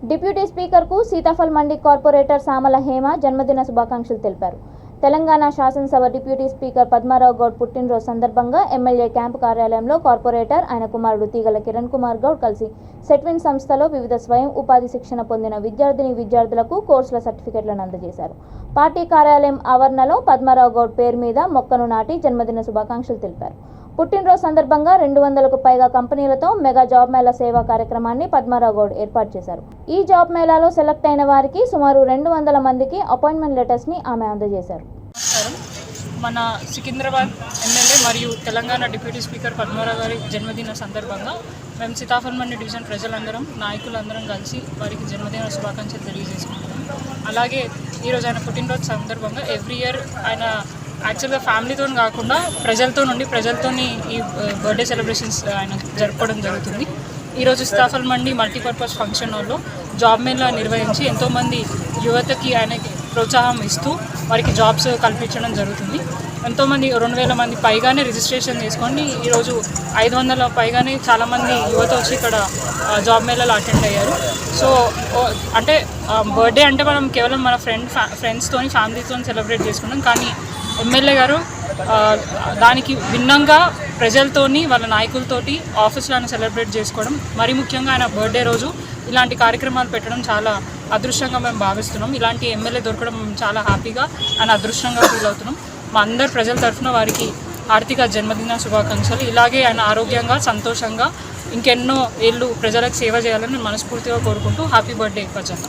Deputy స్పీకర్కు Sitaphal మండి corporator Samala Hema జన్మదిన శుభాకాంక్షలు తెలిపారు. తెలంగాణ శాసనసభ డిప్యూటీ స్పీకర్ పద్మారావు గౌడ్ పుట్టినరోజు సందర్భంగా ఎమ్మెల్యే క్యాంపు కార్యాలయంలో కార్పొరేటర్ ఆయన కుమారుడు తీగల కిరణ్ కుమార్ గౌడ్ కలిసి సెట్విన్ సంస్థలో వివిధ స్వయం ఉపాధి శిక్షణ పొందిన విద్యార్థులకు కోర్సుల సర్టిఫికెట్లను అందజేశారు. పార్టీ కార్యాలయం ఆవరణలో పద్మారావు గౌడ్ పేరు మీద మొక్కను నాటి జన్మదిన శుభాకాంక్షలు తెలిపారు. పుట్టినరోజు సందర్భంగా 200కు పైగా కంపెనీలతో మెగా జాబ్ మేళా సేవా కార్యక్రమాన్ని పద్మారావు గౌడ్ ఏర్పాటు చేశారు. ఈ జాబ్ మేళాలో సెలెక్ట్ అయిన వారికి సుమారు 200 మందికి అపాయింట్మెంట్ లెటర్స్ ని ఆమె అందజేశారు. మన సికింద్రాబాద్ ఎమ్మెల్యే మరియు తెలంగాణ డిప్యూటీ స్పీకర్ పద్మారావు గారి జన్మదిన సందర్భంగా మేము సీతాఫల్ మండి డివిజన్ ప్రజలందరం నాయకులందరం కలిసి వారికి జన్మదిన శుభాకాంక్షలు తెలియజేసుకుంటున్నాం. అలాగే ఈరోజు ఆయన పుట్టినరోజు సందర్భంగా ఎవ్రీ ఇయర్ ఆయన యాక్చువల్గా ఫ్యామిలీతో కాకుండా ప్రజలతో ఈ బర్త్డే సెలబ్రేషన్స్ ఆయన జరుపుకోవడం జరుగుతుంది. ఈరోజు సీతాఫల్ మండి మల్టీపర్పస్ ఫంక్షన్ హాల్లో జాబ్ మేళా నిర్వహించి ఎంతోమంది యువతకి ఆయనకి ప్రోత్సాహం ఇస్తూ వారికి జాబ్స్ కల్పించడం జరుగుతుంది. ఎంతోమంది 2000 మంది పైగానే రిజిస్ట్రేషన్ చేసుకొని ఈరోజు 500 పైగానే చాలామంది యువత వచ్చి ఇక్కడ జాబ్ మేళాలో అటెండ్ అయ్యారు. సో అంటే బర్త్డే అంటే మనం కేవలం మన ఫ్రెండ్స్తో ఫ్యామిలీతో సెలబ్రేట్ చేసుకున్నాం. కానీ ఎమ్మెల్యే గారు దానికి భిన్నంగా ప్రజలతోని వాళ్ళ నాయకులతోటి ఆఫీస్లో సెలబ్రేట్ చేసుకోవడం, మరీ ముఖ్యంగా ఆయన బర్త్డే రోజు ఇలాంటి కార్యక్రమాలు పెట్టడం చాలా అదృష్టంగా మేము భావిస్తున్నాం. ఇలాంటి ఎమ్మెల్యే దొరకడం చాలా హ్యాపీగా ఆయన అదృష్టంగా ఫీల్ అవుతున్నాం. మా అందరు ప్రజల తరఫున వారికి ఆర్థిక జన్మదిన శుభాకాంక్షలు. ఇలాగే ఆయన ఆరోగ్యంగా సంతోషంగా ఇంకెన్నో ఏళ్ళు ప్రజలకు సేవ చేయాలని నేను మనస్ఫూర్తిగా కోరుకుంటూ హ్యాపీ బర్త్డే పచ్చన్న.